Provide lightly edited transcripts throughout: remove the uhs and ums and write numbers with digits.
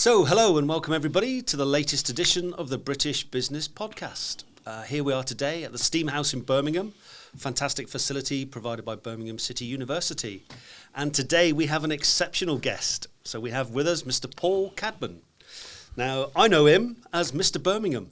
So, hello and welcome everybody to the latest edition of the British Business Podcast. Here we are today at the Steam House in Birmingham, fantastic facility provided by Birmingham City University. And today we have an exceptional guest. So we have with us Mr. Paul Cadman. Now, I know him as Mr. Birmingham,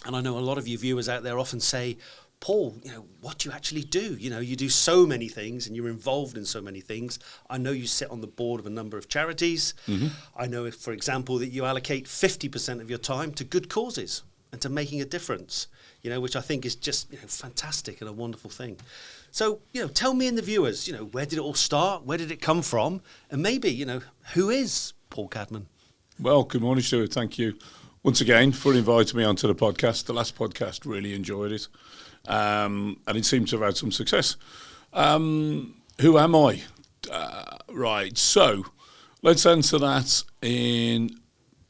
and I know a lot of you viewers out there often say, Paul, what do you actually do? You do so many things and you're involved in so many things. I know you sit on the board of a number of charities. Mm-hmm. I know, for example, that you allocate 50% of your time to good causes and to making a difference, which I think is just fantastic and a wonderful thing. So, tell me and the viewers, where did it all start? Where did it come from? And maybe, who is Paul Cadman? Well, good morning, Stuart. Thank you once again for inviting me onto the podcast. The last podcast, really enjoyed it. And it seems to have had some success. Who am I? Right, so let's answer that in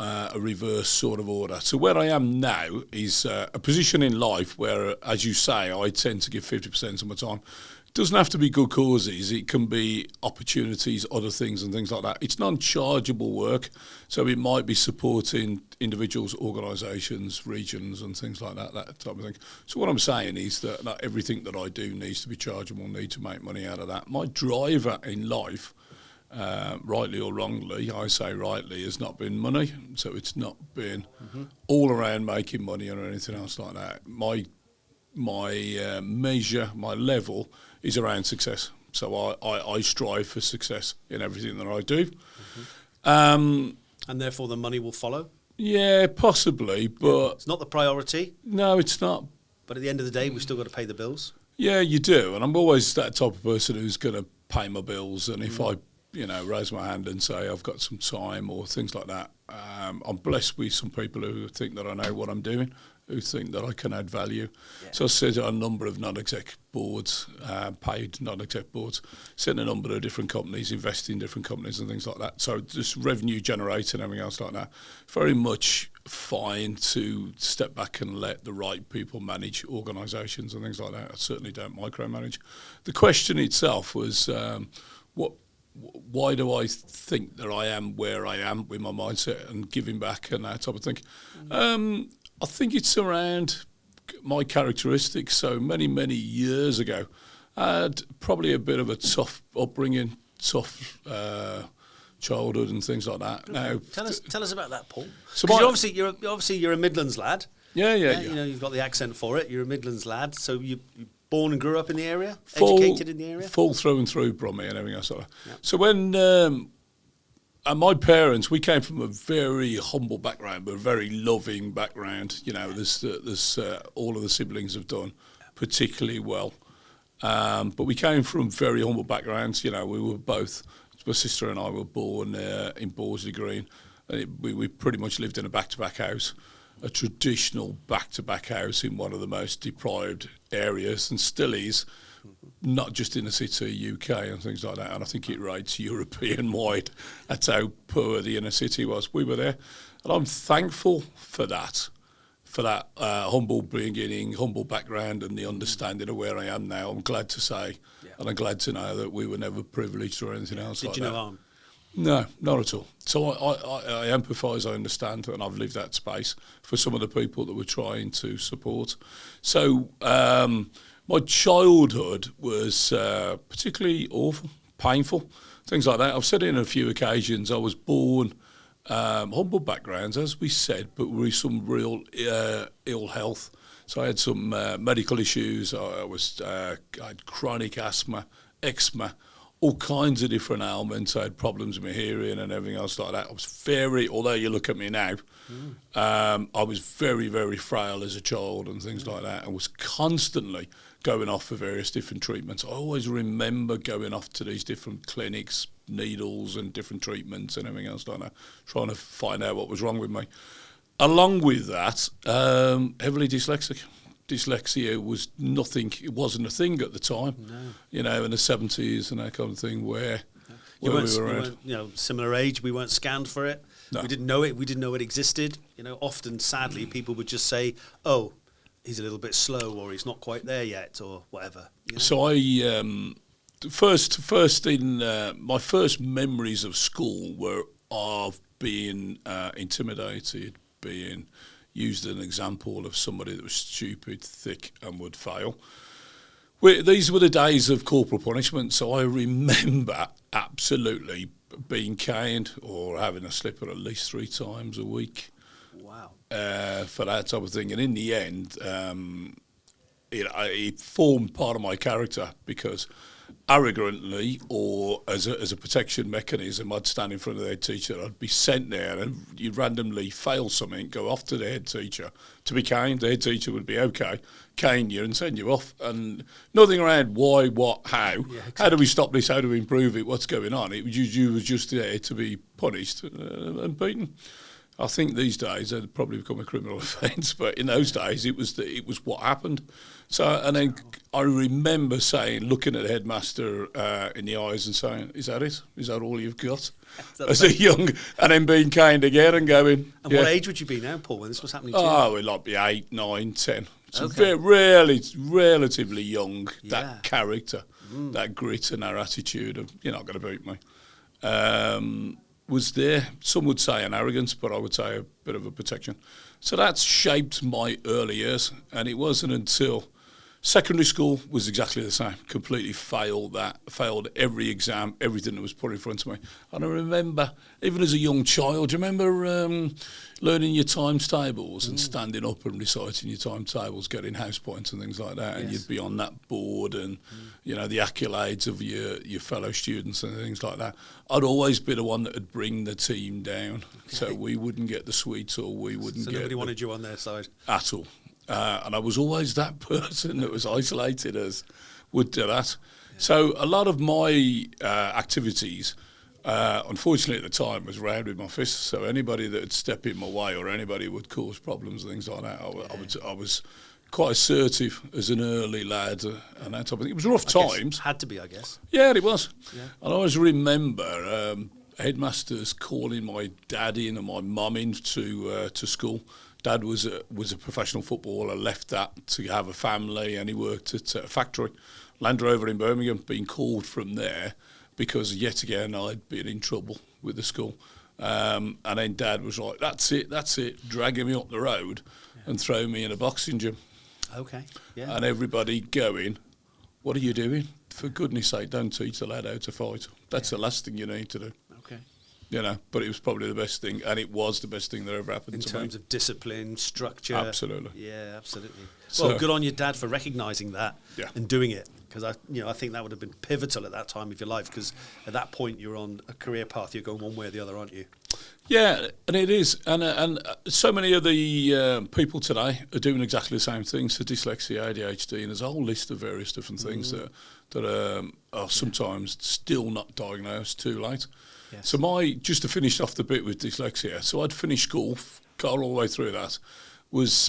a reverse sort of order. So where I am now is a position in life where, as you say, I tend to give 50% of my time. It doesn't have to be good causes. It can be opportunities, other things and things like that. It's non-chargeable work, so it might be supporting individuals, organisations, regions and things like that type of thing. So what I'm saying is that not everything that I do needs to be chargeable, need to make money out of that. My driver in life, rightly or wrongly, I say rightly, has not been money. So it's not been all around making money or anything else like that. My measure, my level is around success. So I strive for success in everything that I do. And therefore the money will follow? Yeah, possibly, but... It's not the priority? No, it's not. But at the end of the day, we've still got to pay the bills? Yeah, you do. And I'm always that type of person who's going to pay my bills. And if I, raise my hand and say I've got some time or things like that, I'm blessed with some people who think that I know what I'm doing, who think that I can add value. Yeah. So I sit on a number of non-exec boards, paid non-exec boards, sit in a number of different companies, invest in different companies and things like that. So just revenue generating and everything else like that. Very much fine to step back and let the right people manage organisations and things like that. I certainly don't micromanage. The question itself was, why do I think that I am where I am with my mindset and giving back and that type of thing? I think it's around my characteristics. So many, many years ago, I had probably a bit of a tough upbringing, tough childhood and things like that. Now, tell us about that, Paul. So you're a Midlands lad. Yeah. You've got the accent for it. You're a Midlands lad. So you born and grew up in the area, educated in the area, full through and through, Bromley and everything else. Like that. Yep. So when my parents, we came from a very humble background, but a very loving background. There's all of the siblings have done particularly well, but we came from very humble backgrounds. We were both. My sister and I were born in Borsley Green. We pretty much lived in a back-to-back house, a traditional back-to-back house in one of the most deprived areas, and still is, not just in the city, UK and things like that. And I think it rates European-wide. That's how poor the inner city was. We were there, and I'm thankful for that humble beginning, humble background, and the understanding of where I am now. I'm glad to say, and I'm glad to know that we were never privileged or anything else like that. Did you know harm? No, not at all. So I empathise, I understand, and I've lived that space for some of the people that we're trying to support. So my childhood was particularly awful, painful, things like that. I've said it on a few occasions. I was born humble backgrounds, as we said, but with some real ill health. So I had some medical issues. I had chronic asthma, eczema, all kinds of different ailments. I had problems with my hearing and everything else like that. I was although you look at me now, I was very, very frail as a child and things like that, and was constantly going off for various different treatments. I always remember going off to these different clinics, needles and different treatments and everything else like that, trying to find out what was wrong with me. Along with that, heavily dyslexic. Dyslexia was nothing, it wasn't a thing at the time, in the 70s and that kind of thing where we were around. Similar age, we weren't scanned for it. No. We didn't know it existed. Often, sadly, people would just say, oh, he's a little bit slow or he's not quite there yet or whatever. So I, my first memories of school were of being intimidated, being used as an example of somebody that was stupid, thick, and would fail. These were the days of corporal punishment, so I remember absolutely being caned or having a slipper at least 3 times a week. Wow. For that type of thing. And in the end, it formed part of my character, because arrogantly or as a protection mechanism, I'd stand in front of the head teacher, I'd be sent there, and you'd randomly fail something, go off to the head teacher to be caned. The head teacher would be okay, cane you and send you off, and nothing around why, what, how. Yeah, exactly. How do we stop this? How do we improve it? What's going on? It was you was just there to be punished and beaten. I think these days it'd probably become a criminal offence, but in those days it was what happened. So, and then I remember looking at the headmaster in the eyes and saying, "Is that it? Is that all you've got?" As a young, and then being kind again and going. And what age would you be now, Paul, when this was happening to you? Oh, it'd like be 8, 9, 10. So relatively young. Yeah. That character, that grit and that attitude of "you're not going to beat me." Was there. Some would say an arrogance, but I would say a bit of a protection. So that's shaped my early years, and it wasn't until secondary school was exactly the same. Completely failed every exam, everything that was put in front of me. And I remember, even as a young child, do you remember learning your times tables and standing up and reciting your times tables, getting house points and things like that, yes. And you'd be on that board and, the accolades of your fellow students and things like that. I'd always be the one that would bring the team down, so we wouldn't get the sweets or we wouldn't get... So nobody wanted you on their side? At all. And I was always that person that was isolated as would do that. Yeah. So a lot of my activities, unfortunately at the time, was round with my fists. So anybody that would step in my way or anybody would cause problems and things like that, I was quite assertive as an early lad and that type of thing. It was rough times. Had to be, I guess. Yeah, it was. Yeah. And I always remember headmasters calling my dad in and my mum in to school. Dad was a professional footballer, left that to have a family, and he worked at a factory, Land Rover in Birmingham, being called from there because yet again I'd been in trouble with the school. And then Dad was like, that's it, dragging me up the road and throwing me in a boxing gym. Okay, yeah. And everybody going, "What are you doing? For goodness sake, don't teach the lad how to fight. That's the last thing you need to do." Okay. But it was probably the best thing, and it was the best thing that ever happened to me. In terms of discipline, structure. Absolutely. Yeah, absolutely. Well, good on your dad for recognising that and doing it, because I think that would have been pivotal at that time of your life, because at that point you're on a career path, you're going one way or the other, aren't you? Yeah, and it is, and so many of the people today are doing exactly the same things. So dyslexia, ADHD, and there's a whole list of various different things that are sometimes still not diagnosed too late. Yes. So just to finish off the bit with dyslexia, so I'd finished school, got all the way through that, was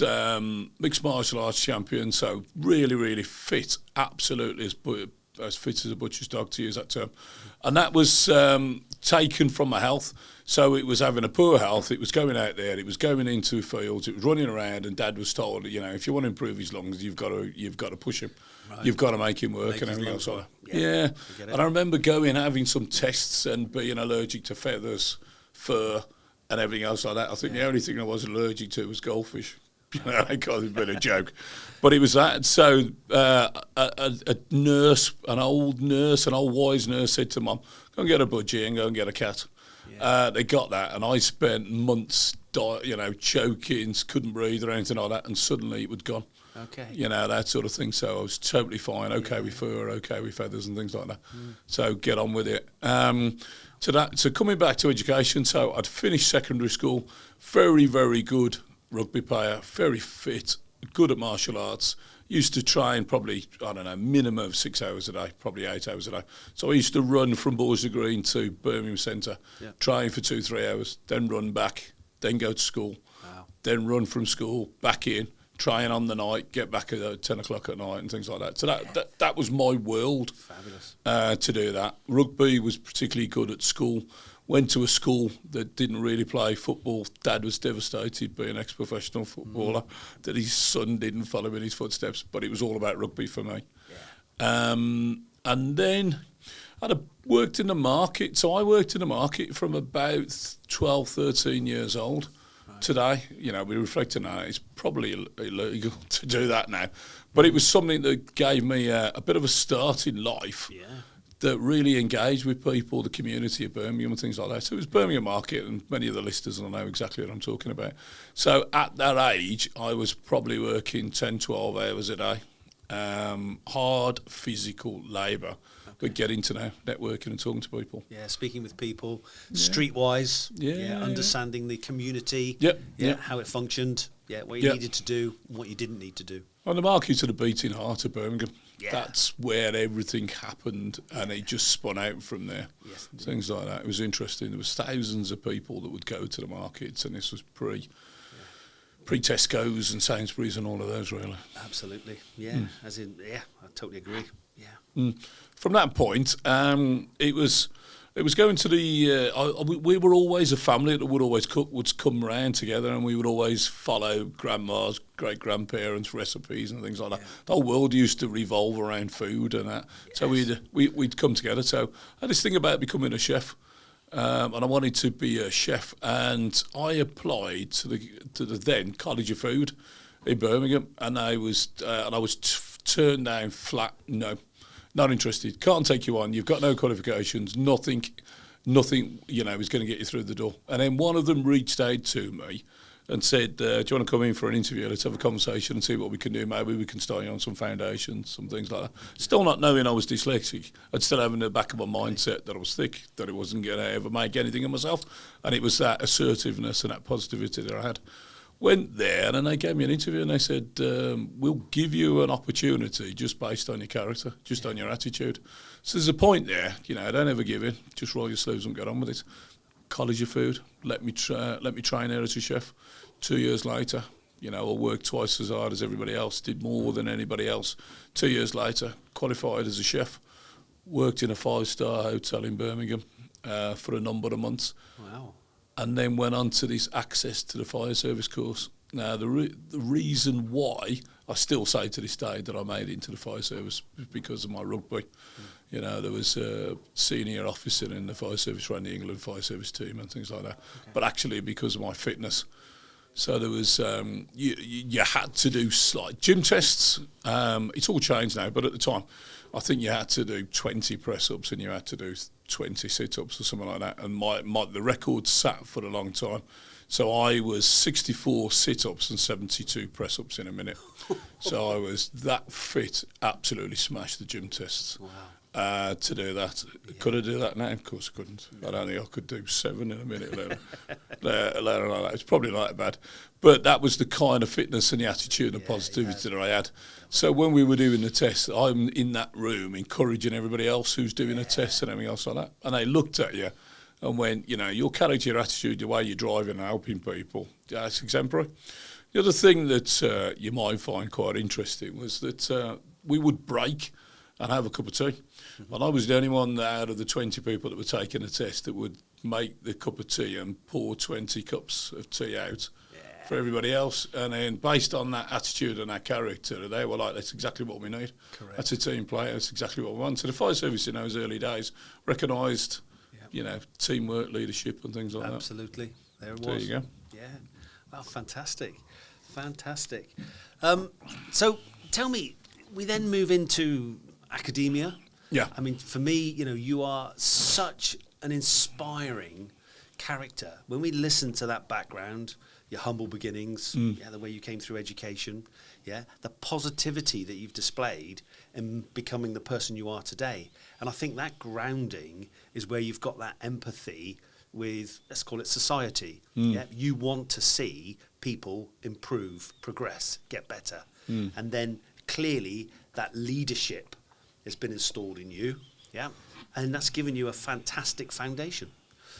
mixed martial arts champion, so really, really fit, absolutely as fit as a butcher's dog, to use that term. And that was taken from my health. So it was having a poor health, it was going out there, it was going into fields, it was running around, and Dad was told, if you want to improve his lungs, you've got to push him. Right. You've got to make him work and everything else like that. Yeah. And I remember having some tests and being allergic to feathers, fur, and everything else like that. I think the only thing I was allergic to was goldfish. I got a bit of a joke. But it was that. So a nurse, an old wise nurse said to Mum, "Go and get a budgie and go and get a cat." Yeah. They got that, and I spent months, choking, couldn't breathe or anything like that, and suddenly it was gone. Okay. That sort of thing. So I was totally fine, okay with fur, okay with feathers and things like that. So get on with it. So coming back to education, so I'd finished secondary school, very, very good rugby player, very fit, good at martial arts, used to train probably, minimum of 6 hours a day, probably 8 hours a day. So I used to run from Borsley Green to Birmingham Centre, train for 2-3 hours, then run back, then go to school, then run from school, back in, train on the night, get back at 10 o'clock at night and things like that. So that was my world. Fabulous. To do that. Rugby was particularly good at school. Went to a school that didn't really play football. Dad was devastated, being an ex-professional footballer, that his son didn't follow in his footsteps, but it was all about rugby for me. Yeah. And then worked in the market. So I worked in the market from about 12, 13 years old. Right. Today, we're reflecting on it. It's probably illegal to do that now. But it was something that gave me a bit of a start in life. Yeah. That really engaged with people, the community of Birmingham and things like that. So it was Birmingham Market, and many of the listeners will know exactly what I'm talking about. So at that age, I was probably working 10, 12 hours a day. Hard physical labour, but getting to know, networking and talking to people. Yeah, speaking with people, StreetWise, understanding the community, how it functioned, what you needed to do, what you didn't need to do. On the market of the beating heart of Birmingham. Yeah. That's where everything happened, and it just spun out from there. Yes, things like that. It was interesting. There was thousands of people that would go to the markets, and this was pre-Tesco's and Sainsbury's and all of those, really. Absolutely, I totally agree. Yeah. From that point, it was going to the. We were always a family that would come round together, and we would always follow grandma's, great grandparents' recipes and things like that. The whole world used to revolve around food and that. Yes. So we'd come together. So I had this thing about becoming a chef. And I wanted to be a chef, and I applied to the then College of Food in Birmingham, and I was turned down flat. No, not interested. Can't take you on. You've got no qualifications. Nothing. Is going to get you through the door. And then one of them reached out to me and said, "Do you want to come in for an interview? Let's have a conversation and see what we can do. Maybe we can start you on some foundations, some things like that." Still not knowing I was dyslexic. I'd still having the back of my mindset that I was thick, that it wasn't going to ever make anything of myself. And it was that assertiveness and that positivity that I had. Went there, and they gave me an interview, and they said, "We'll give you an opportunity just based on your character, just on your attitude." So there's a point there, don't ever give in. Just roll your sleeves and get on with it. College of Food, let me train there as a chef. 2 years later, I worked twice as hard as everybody else, did more than anybody else. 2 years later, qualified as a chef, worked in a 5-star hotel in Birmingham for a number of months. Wow. And then went on to this access to the fire service course. Now, the reason why I still say to this day that I made it into the fire service is because of my rugby. There was a senior officer in the fire service, ran the England fire service team and things like that. Okay. But actually because of my fitness. So there was, you had to do slight gym tests. It's all changed now, but at the time, I think you had to do 20 press-ups and you had to do 20 sit-ups or something like that. And the record sat for a long time. So I was 64 sit-ups and 72 press-ups in a minute. So I was that fit, absolutely smashed the gym tests. Wow. To do that. Yeah. Could I do that now? Of course I couldn't. I don't think I could do 7 in a minute later. Later on, it's probably not that bad. But that was the kind of fitness and the attitude and positivity that I had. So when we were doing the test, I'm in that room encouraging everybody else who's doing a test and everything else like that. And they looked at you and went, your character, your attitude, the way you're driving and helping people, that's exemplary. The other thing that you might find quite interesting was that we would break and have a cup of tea. Mm-hmm. And I was the only one out of the 20 people that were taking the test that would make the cup of tea and pour 20 cups of tea out for everybody else. And then based on that attitude and that character, they were like, that's exactly what we need. Correct. That's a team player. That's exactly what we want. So the fire service in those early days recognised, teamwork, leadership and things like Absolutely. There it was. There you go. Yeah. Well, fantastic. So tell me, we then move into academia. Yeah. I mean, for me, you are such an inspiring character. When we listen to that background, your humble beginnings, the way you came through education, the positivity that you've displayed in becoming the person you are today. And I think that grounding is where you've got that empathy with, let's call it society. You want to see people improve, progress, get better. And then clearly that leadership has been installed in you, and that's given you a fantastic foundation.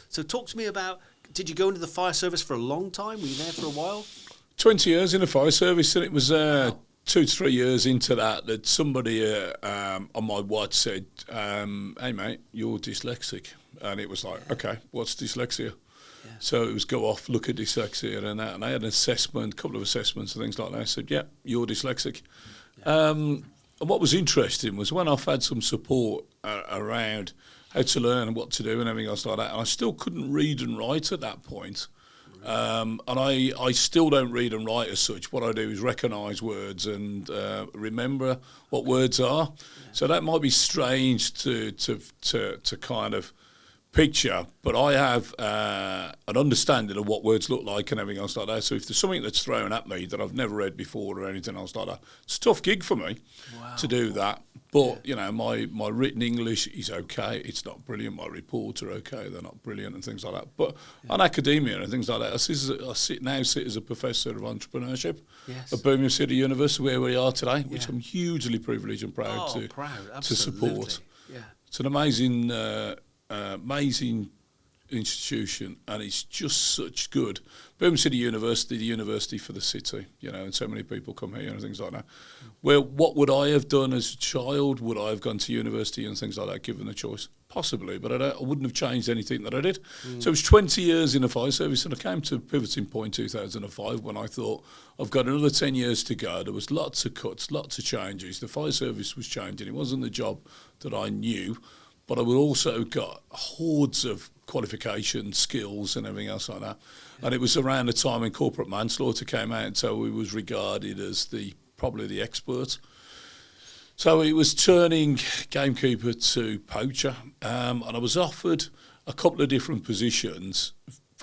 So talk to me about, did you go into the fire service for a long time? Were you there for a while? 20 years in the fire service, and it was 2 to 3 years into that somebody on my watch said, hey mate, you're dyslexic. And it was like, okay, what's dyslexia? Yeah. So it was go off, look at dyslexia and I had an assessment, a couple of assessments and things like that. I said, you're dyslexic. Yeah. And what was interesting was when I've had some support around how to learn and what to do and everything else like that, and I still couldn't read and write at that point. And I still don't read and write as such. What I do is recognise words and remember what words are. Yeah. So that might be strange to kind of picture, but I have an understanding of what words look like and everything else like that. So if there's something that's thrown at me that I've never read before or anything else like that, it's a tough gig for me to do that. But, you know, my written English is okay. It's not brilliant. My reports are okay. They're not brilliant and things like that. But on academia and things like that, I sit as a professor of entrepreneurship at Birmingham City University, where we are today, which I'm hugely privileged and proud to support. Yeah. It's an amazing institution, and it's just such good. Birmingham City University, the university for the city, you know, and so many people come here and things like that. Well, what would I have done as a child? Would I have gone to university and things like that, given the choice? Possibly, but I wouldn't have changed anything that I did. So it was 20 years in the fire service, and I came to a pivoting point 2005 when I thought, I've got another 10 years to go. There was lots of cuts, lots of changes. The fire service was changing. It wasn't the job that I knew, but I would also got hordes of qualifications, skills and everything else like that. And it was around the time when corporate manslaughter came out, so we was regarded as probably the expert. So it was turning gamekeeper to poacher, and I was offered a couple of different positions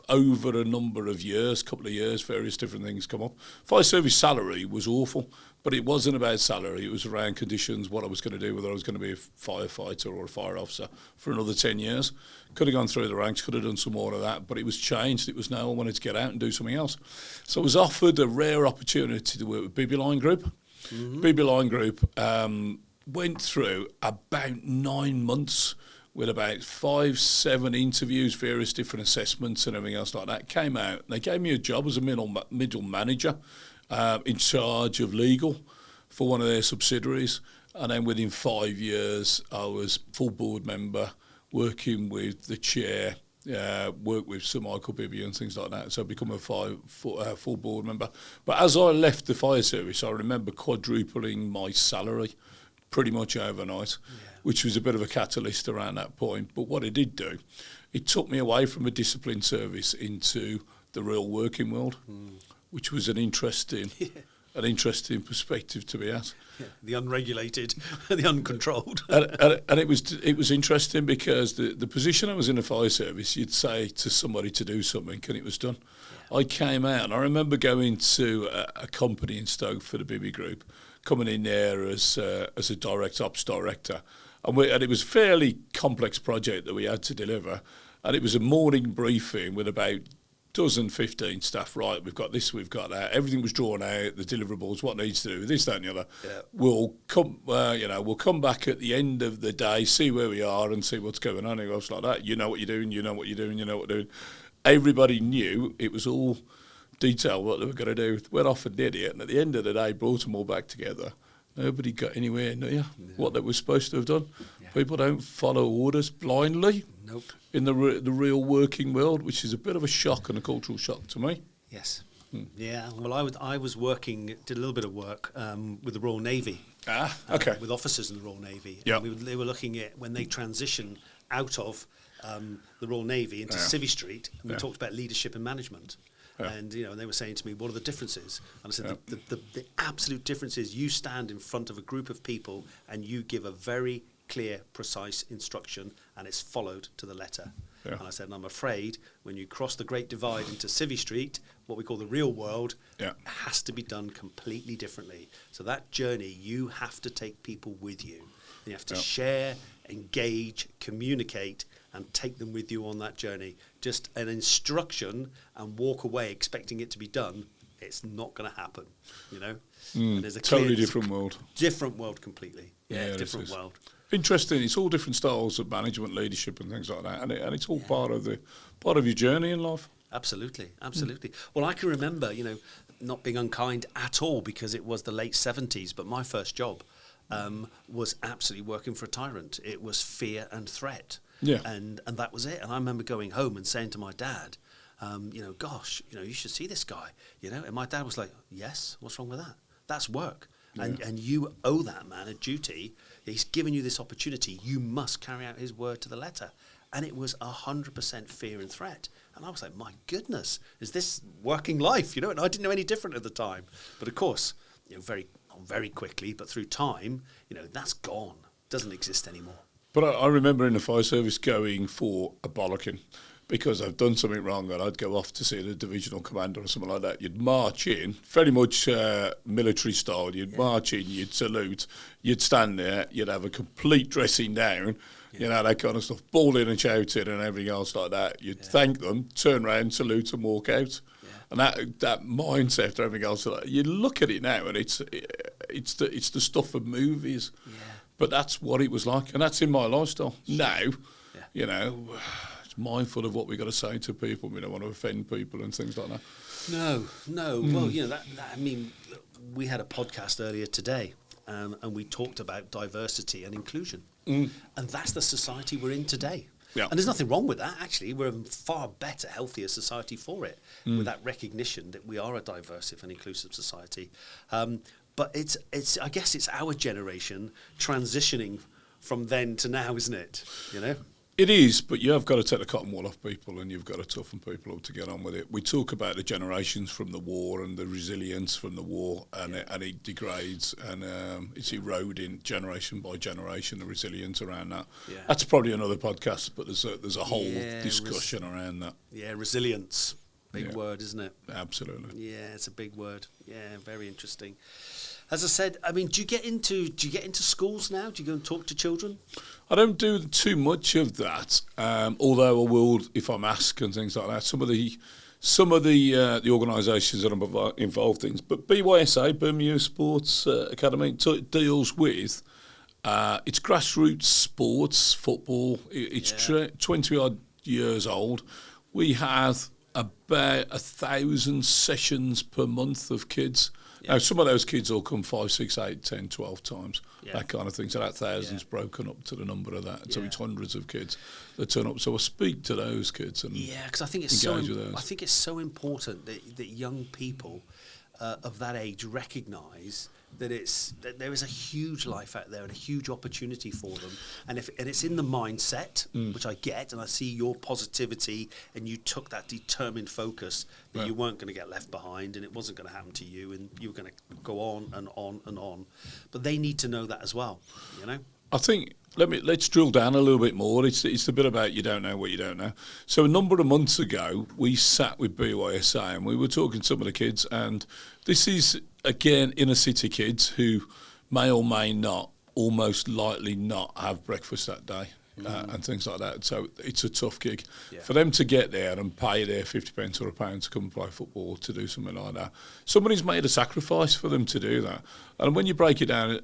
over a number of years, various different things come up. Fire service salary was awful, but it wasn't about salary. It was around conditions, what I was going to do, whether I was going to be a firefighter or a fire officer for another 10 years. Could have gone through the ranks, could have done some more of that, but it was changed. It was now I wanted to get out and do something else. So I was offered a rare opportunity to work with BB Line Group. BB Line Group went through about 9 months with about 5-7 interviews, various different assessments and everything else like that. Came out, they gave me a job as a middle manager in charge of legal for one of their subsidiaries. And then within 5 years, I was full board member, working with the chair, worked with Sir Michael Bibby and things like that. So I've become a full board member. But as I left the fire service, I remember quadrupling my salary pretty much overnight, which was a bit of a catalyst around that point. But what it did do, it took me away from a disciplined service into the real working world, which was an interesting perspective to be at. Yeah, the unregulated, the uncontrolled. and it was interesting because the position I was in the fire service, you'd say to somebody to do something and it was done. Yeah. I came out and I remember going to a company in Stoke for the Bibby Group, coming in there as a direct ops director. And it was a fairly complex project that we had to deliver. And it was a morning briefing with about 15 staff. Right, we've got this, we've got that. Everything was drawn out, the deliverables, what needs to do, this, that and the other. Yeah. We'll come back at the end of the day, see where we are and see what's going on. It goes like that. You know what you're doing, you know what you're doing, you know what you're doing. Everybody knew it was all detail what they were going to do. Went off and did it, and at the end of the day, brought them all back together. Nobody got anywhere near what they were supposed to have done. Yeah. People don't follow orders blindly. Nope. In the real working world, which is a bit of a shock and a cultural shock to me. Yes. Yeah. Well, I was working, did a little bit of work with the Royal Navy. Okay. With officers in the Royal Navy. Yeah. They were looking at when they transition out of the Royal Navy into Civvy Street, and we talked about leadership and management. Yeah. And and they were saying to me, what are the differences? And I said, the absolute difference is you stand in front of a group of people and you give a very clear, precise instruction, and it's followed to the letter. Yeah. And I said, and I'm afraid when you cross the Great Divide into Civvy Street, what we call the real world, it has to be done completely differently. So that journey, you have to take people with you. And you have to share, engage, communicate, and take them with you on that journey. Just an instruction and walk away expecting it to be done, it's not going to happen, And there's a totally different world. Different world completely. Yeah, different world. Interesting. It's all different styles of management, leadership, and things like that, and it's all part of your journey in life. Absolutely. Well, I can remember, not being unkind at all because it was the late 70s, but my first job was absolutely working for a tyrant. It was fear and threat. Yeah. And that was it. And I remember going home and saying to my dad, gosh, you should see this guy, And my dad was like, yes, what's wrong with that? That's work. And you owe that man a duty. He's given you this opportunity. You must carry out his word to the letter. And it was 100% fear and threat. And I was like, my goodness, is this working life? And I didn't know any different at the time. But of course, very quickly, but through time, that's gone. Doesn't exist anymore. But I remember in the fire service going for a bollocking because I've done something wrong, and I'd go off to see the divisional commander or something like that. You'd march in, very much military style. You'd march in, you'd salute, you'd stand there, you'd have a complete dressing down, that kind of stuff, bawling and shouting and everything else like that. You'd thank them, turn around, salute and walk out. And that mindset, everything else, you look at it now, and it's the stuff of movies. Yeah. But that's what it was like, and that's in my lifestyle. Now, it's mindful of what we've got to say to people. We don't want to offend people and things like that. No. Well, we had a podcast earlier today, and we talked about diversity and inclusion. And that's the society we're in today. Yeah. And there's nothing wrong with that, actually. We're a far better, healthier society for it, with that recognition that we are a diverse and inclusive society. But it's I guess it's our generation transitioning from then to now, isn't it? It is, but you have got to take the cotton wool off people, and you've got to toughen people up to get on with it. We talk about the generations from the war and the resilience from the war, and it degrades, and it's eroding generation by generation, the resilience around that. Yeah. That's probably another podcast, but there's a whole discussion around that. Yeah, resilience. Big word, isn't it? Absolutely. Yeah, it's a big word. Yeah, very interesting. As I said, do you get into schools now? Do you go and talk to children? I don't do too much of that, although I will if I'm asked and things like that. Some of the organisations that I'm involved in, but BYSA, Birmingham Sports Academy, deals with it's grassroots sports, football. It's 20 odd years old. We have about 1,000 sessions per month of kids. Yeah. Now, some of those kids will come 5, 6, 8, 10, 12 times, that kind of thing. So that 1,000's broken up to the number of that. So it's hundreds of kids that turn up. So I speak to those kids and because I think it's so important that young people of that age recognise that there is a huge life out there and a huge opportunity for them, and it's in the mindset, which I get, and I see your positivity, and you took that determined focus that you weren't going to get left behind, and it wasn't going to happen to you, and you were going to go on and on and on. But they need to know that as well, I think let's drill down a little bit more. It's the bit about you don't know what you don't know. So a number of months ago, we sat with BYSA and we were talking to some of the kids, and this is again inner city kids who may or may not, almost likely not have breakfast that day. And things like that. So it's a tough gig for them to get there and pay their 50 pence or £1 to come and play football, to do something like that. Somebody's made a sacrifice for them to do that, and when you break it down,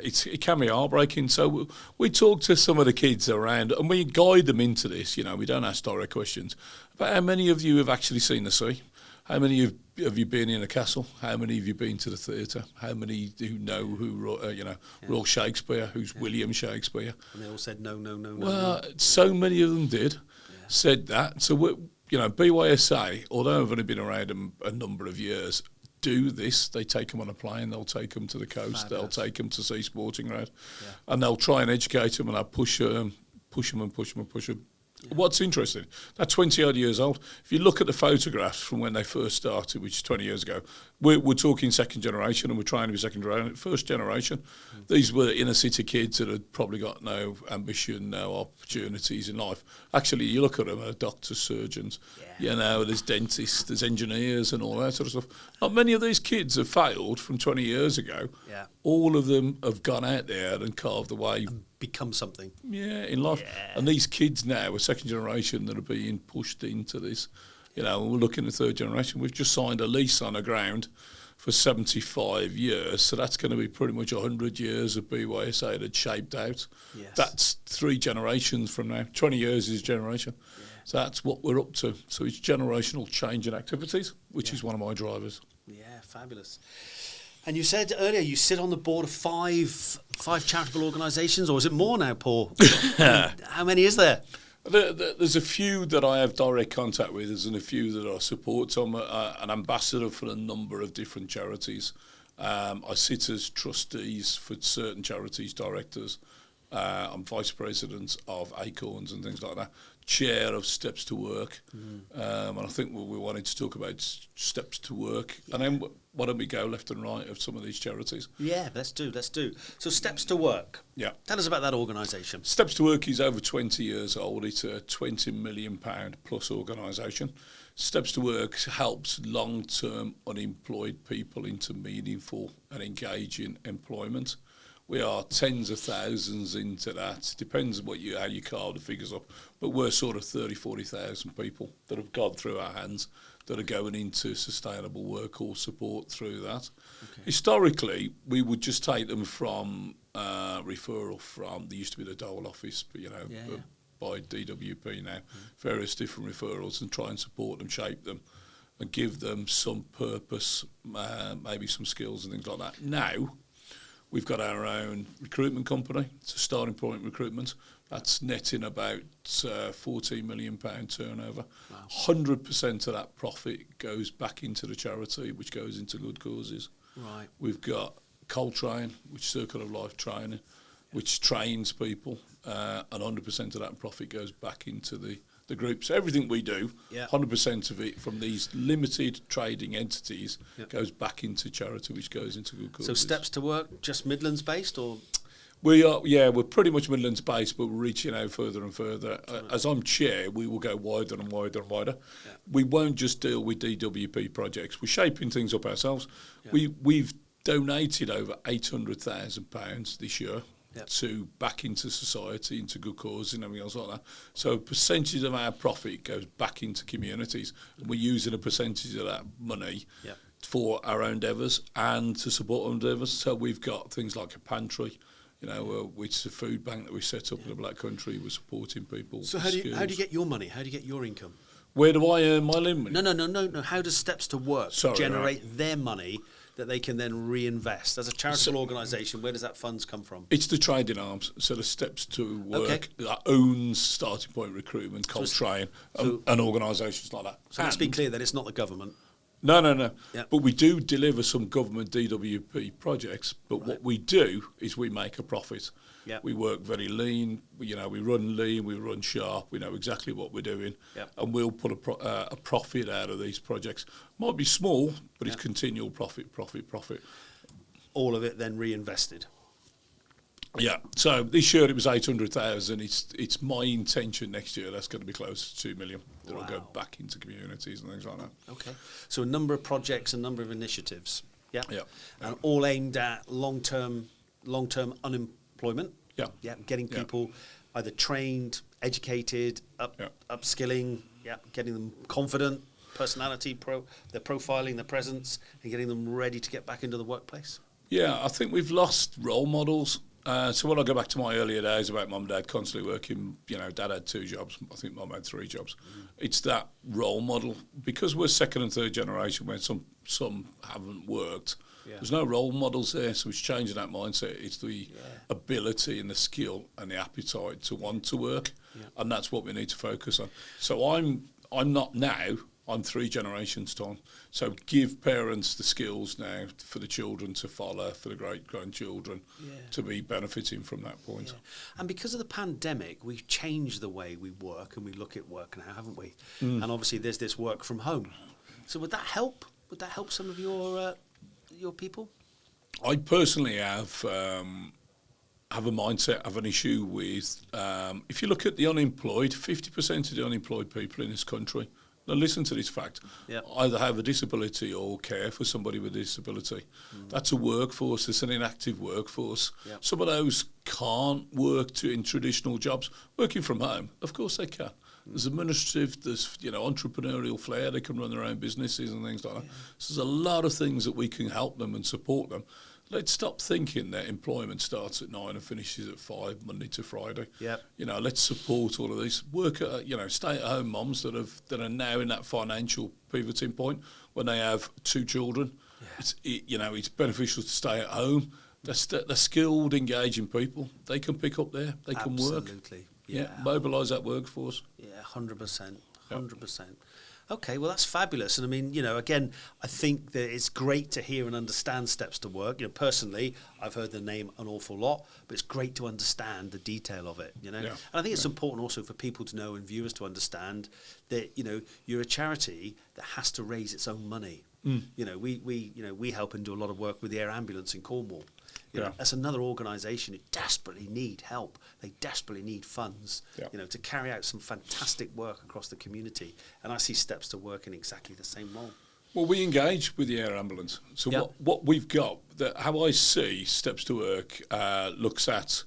it can be heartbreaking. So we talk to some of the kids around, and we guide them into this. We don't ask direct questions about how many of you have actually seen the sea. How many have you been in a castle? How many have you been to the theatre? How many do know who, Royal Shakespeare, who's William Shakespeare? And they all said no. Well, so many of them said that. So, BYSA, although I've only been around a number of years, do this. They take them on a plane, they'll take them to the coast, Fabulous. They'll take them to see sporting ground, and they'll try and educate them, and they'll push them. Yeah. What's interesting, they're 20 odd years old. If you look at the photographs from when they first started, which is 20 years ago, we're talking second generation, and we're trying to be second generation. First generation, these were inner city kids that had probably got no ambition, no opportunities in life. Actually, you look at them, they're doctors, surgeons, there's dentists, there's engineers and all that sort of stuff. Not many of these kids have failed from 20 years ago. Yeah. All of them have gone out there and carved away. Become something. Yeah, in life. Yeah. And these kids now are second generation that are being pushed into this. We're looking at third generation. We've just signed a lease on the ground for 75 years. So that's going to be pretty much 100 years of BYSA that's shaped out. Yes. That's 3 generations from now. 20 years is a generation. Yeah. So that's what we're up to. So it's generational change in activities, which is one of my drivers. Yeah, fabulous. And you said earlier you sit on the board of five charitable organisations, or is it more now, Paul? How many is there? There's a few that I have direct contact with, and a few that I support. So I'm an ambassador for a number of different charities. I sit as trustees for certain charities, directors. I'm vice president of Acorns and things like that. Chair of Steps to Work. And I think we wanted to talk about Steps to Work. And then why don't we go left and right of some of these charities? Yeah, let's do. So Steps to Work. Yeah. Tell us about that organisation. Steps to Work is over 20 years old. It's a £20 million plus organisation. Steps to Work helps long-term unemployed people into meaningful and engaging employment. We are tens of thousands into that. Depends how you carve the figures up, but we're sort of 40,000 people that have gone through our hands that are going into sustainable work or support through that. Okay. Historically, we would just take them from referral from, there used to be the Dole office, but by DWP now, various different referrals, and try and support them, shape them, and give them some purpose, maybe some skills and things like that. Now, we've got our own recruitment company. It's a starting point recruitment. That's netting about £14 million turnover. Wow. 100% of that profit goes back into the charity, which goes into good causes. Right. We've got Coltrane, which Circle of Life training, which trains people, and 100% of that profit goes back into the group. So everything we do, 100% of it from these limited trading entities goes back into charity, which goes into good causes. So Steps to Work, just Midlands based, or? We're pretty much Midlands based, but we're reaching out further and further. As I'm chair, we will go wider and wider and wider. Yeah. We won't just deal with DWP projects. We're shaping things up ourselves. Yeah. We've donated over £800,000 this year. To back into society, into good cause and everything else like that. So a percentage of our profit goes back into communities, and we're using a percentage of that money for our own endeavours and to support our endeavours. So we've got things like a pantry, which is a food bank that we set up in the Black Country. We're supporting people. So how do you get your money? How do you get your income? Where do I earn my living? No. How does Steps to Work generate their money that they can then reinvest? As a charitable organisation, where does that funds come from? It's the trading arms. So the Steps to Work that owns Starting Point Recruitment, Coltrane, and organisations like that. So let's be clear that it's not the government. No. Yep. But we do deliver some government DWP projects, but what we do is we make a profit. Yep. We work very lean, we run lean, we run sharp, we know exactly what we're doing, and we'll put a profit out of these projects. Might be small, but it's continual profit. All of it then reinvested. Yeah, so this year it was 800,000. It's my intention next year that's going to be close to 2 million. That'll go back into communities and things like that. Okay, so a number of projects, a number of initiatives. Yeah. And all aimed at long-term unemployment. Yeah. Getting people either trained, educated, upskilling. Yeah. Getting them confident, personality, their profiling, their presence, and getting them ready to get back into the workplace. Yeah, I think we've lost role models. So when I go back to my earlier days about mum and dad constantly working, dad had 2 jobs, I think mum had 3 jobs. It's that role model. Because we're second and third generation where some haven't worked, there's no role models there, so it's changing that mindset. It's the ability and the skill and the appetite to want to work, and that's what we need to focus on. So I'm not now, I'm 3 generations time. So give parents the skills now for the children to follow, for the great-grandchildren to be benefiting from that point. Yeah. And because of the pandemic, we've changed the way we work and we look at work now, haven't we? And obviously there's this work from home. So would that help? Would that help some of your people? I personally have a mindset, have an issue with, if you look at the unemployed, 50% of the unemployed people in this country, now listen to this fact, either have a disability or care for somebody with a disability. That's a workforce, it's an inactive workforce. Some of those can't work in traditional jobs. Working from home, of course they can. There's administrative, there's entrepreneurial flair, they can run their own businesses and things like that. So there's a lot of things that we can help them and support them. Let's stop thinking that employment starts at 9 and finishes at 5, Monday to Friday. Let's support all of these. Stay-at-home mums that are now in that financial pivoting point when they have 2 children. It's beneficial to stay at home. They're skilled, engaging people. They can pick up there. They can work. Absolutely. Mobilise that workforce. 100%. 100%. Okay, well, that's fabulous. And I mean, again, I think that it's great to hear and understand Steps to Work. Personally, I've heard the name an awful lot, but it's great to understand the detail of it, Yeah. And I think it's important also for people to know and viewers to understand that, you're a charity that has to raise its own money. We help and do a lot of work with the air ambulance in Cornwall. That's another organisation who desperately need help. They desperately need funds, to carry out some fantastic work across the community. And I see Steps to Work in exactly the same role. Well, we engage with the air ambulance. So what we've got, how I see Steps to Work looks at,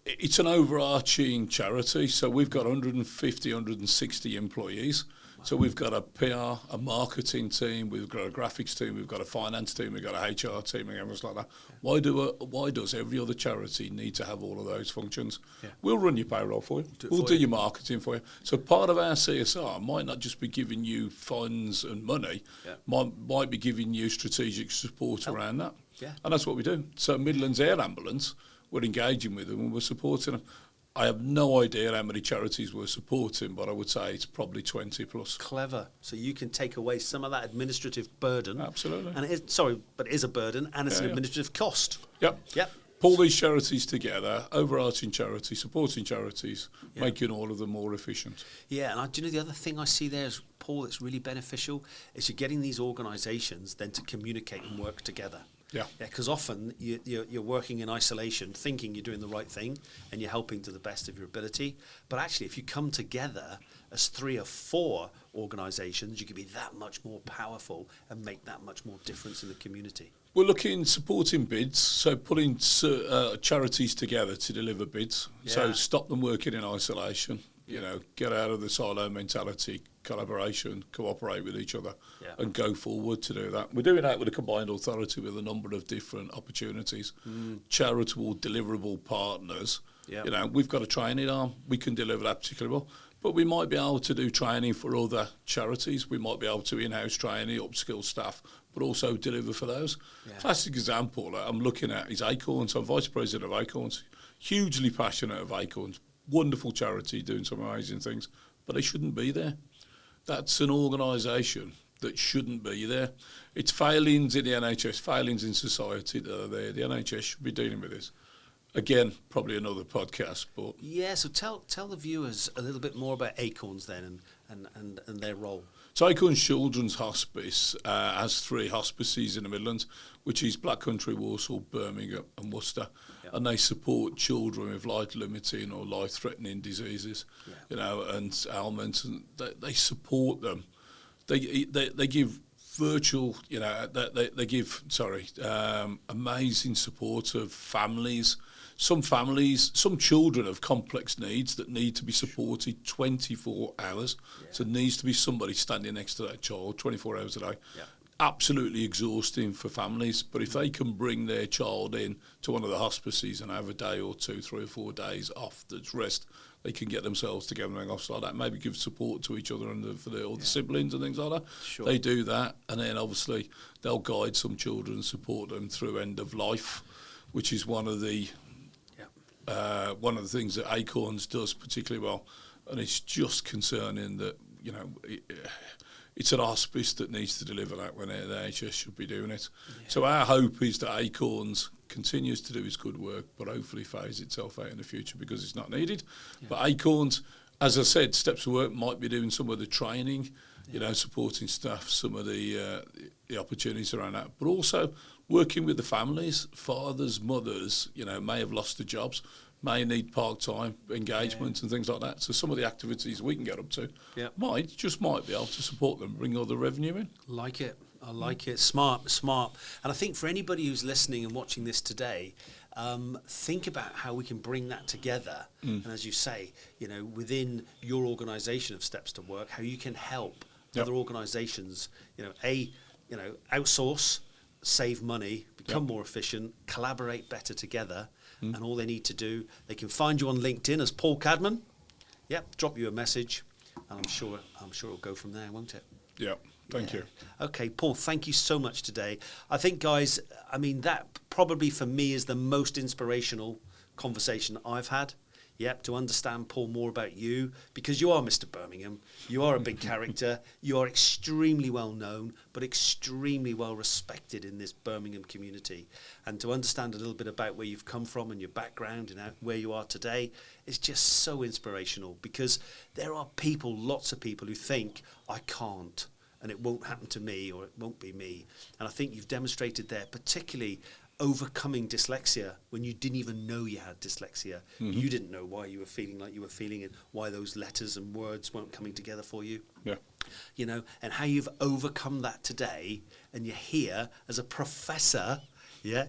it's an overarching charity. So we've got 150, 160 employees. So we've got a PR, a marketing team, we've got a graphics team, we've got a finance team, we've got a HR team, and everything like that. Why does every other charity need to have all of those functions? Yeah. We'll run your payroll for you. We'll do your marketing for you. So part of our CSR might not just be giving you funds and money, might be giving you strategic support around that. Yeah. And that's what we do. So Midlands Air Ambulance, we're engaging with them and we're supporting them. I have no idea how many charities we're supporting, but I would say it's probably 20 plus. Clever. So you can take away some of that administrative burden. Absolutely. And it is a burden and it's an administrative cost. Yep. Pull these charities together, overarching charities, supporting charities, making all of them more efficient. Yeah, and the other thing I see there is, Paul, that's really beneficial is you're getting these organisations then to communicate and work together. Yeah, because often you're working in isolation, thinking you're doing the right thing and you're helping to the best of your ability. But actually, if you come together as 3 or 4 organisations, you can be that much more powerful and make that much more difference in the community. We're looking supporting bids, so putting charities together to deliver bids. Yeah. So stop them working in isolation. Get out of the silo mentality, collaboration, cooperate with each other, and go forward to do that. We're doing that with a combined authority with a number of different opportunities, charitable deliverable partners. Yep. We've got a training arm, we can deliver that particularly well, but we might be able to do training for other charities. We might be able to in-house training, upskill staff, but also deliver for those. Yeah. Classic example I'm looking at is Acorns. I'm Vice President of Acorns, hugely passionate of Acorns. Wonderful charity doing some amazing things, but they shouldn't be there. That's an organisation that shouldn't be there. It's failings in the NHS, failings in society that are there. The NHS should be dealing with this. Again, probably another podcast, but... Yeah, so tell the viewers a little bit more about Acorns then and their role. So Acorns Children's Hospice has 3 hospices in the Midlands, which is Black Country, Walsall, Birmingham and Worcester. Yep. And they support children with life-limiting or life-threatening diseases, and ailments. And they support them. They give virtual, they give amazing support of families. Some children have complex needs that need to be supported 24 hours. Yeah. So there needs to be somebody standing next to that child 24 hours a day. Yeah. Absolutely exhausting for families. But if they can bring their child in to one of the hospices and have a day or 2, 3 or 4 days off that's rest, they can get themselves together and off like that. Maybe give support to each other and for the siblings and things like that. Sure. They do that, and then obviously they'll guide some children and support them through end of life, which is one of the things that Acorns does particularly well. And it's just concerning that it's an hospice that needs to deliver that when the NHS should be doing it. Yeah. So our hope is that Acorns continues to do its good work, but hopefully phase itself out in the future because it's not needed. Yeah. But Acorns, as I said, Steps to Work might be doing some of the training, supporting staff, some of the opportunities around that, but also working with the families, fathers, mothers, may have lost their jobs, may need part-time engagement and things like that. So some of the activities we can get up to might be able to support them, bring other revenue in. I like it. Smart. And I think for anybody who's listening and watching this today, think about how we can bring that together. And as you say, within your organisation of Steps to Work, how you can help other organisations, outsource, save money, become more efficient, collaborate better together. And all they need to do, they can find you on LinkedIn as Paul Cadman. Drop you a message, and I'm sure it'll go from there, won't it? Thank you. Okay, Paul, thank you so much today. I think, guys, that probably for me is the most inspirational conversation I've had. Yep, to understand, Paul, more about you, because you are Mr. Birmingham. You are a big character. You are extremely well known, but extremely well respected in this Birmingham community. And to understand a little bit about where you've come from and your background and where you are today is just so inspirational, because there are people, lots of people, who think, I can't, and it won't happen to me, or it won't be me. And I think you've demonstrated there, particularly overcoming dyslexia when you didn't even know you had dyslexia. You didn't know why you were feeling like you were feeling, and why those letters and words weren't coming together for you. Yeah. You know, and how you've overcome that today, and you're here as a professor. Yeah.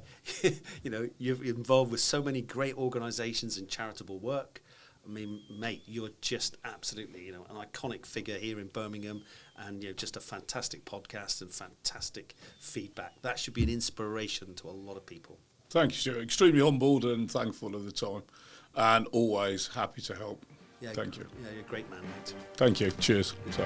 You know, you're involved with so many great organizations and charitable work. I mean, mate, you're just absolutely, you know, an iconic figure here in Birmingham, and, you know, just a fantastic podcast and fantastic feedback. That should be an inspiration to a lot of people. Thank you, sir. Extremely humbled and thankful of the time, and always happy to help. Yeah, Thank you. Yeah, you're a great man, mate. Thank you. Cheers. So.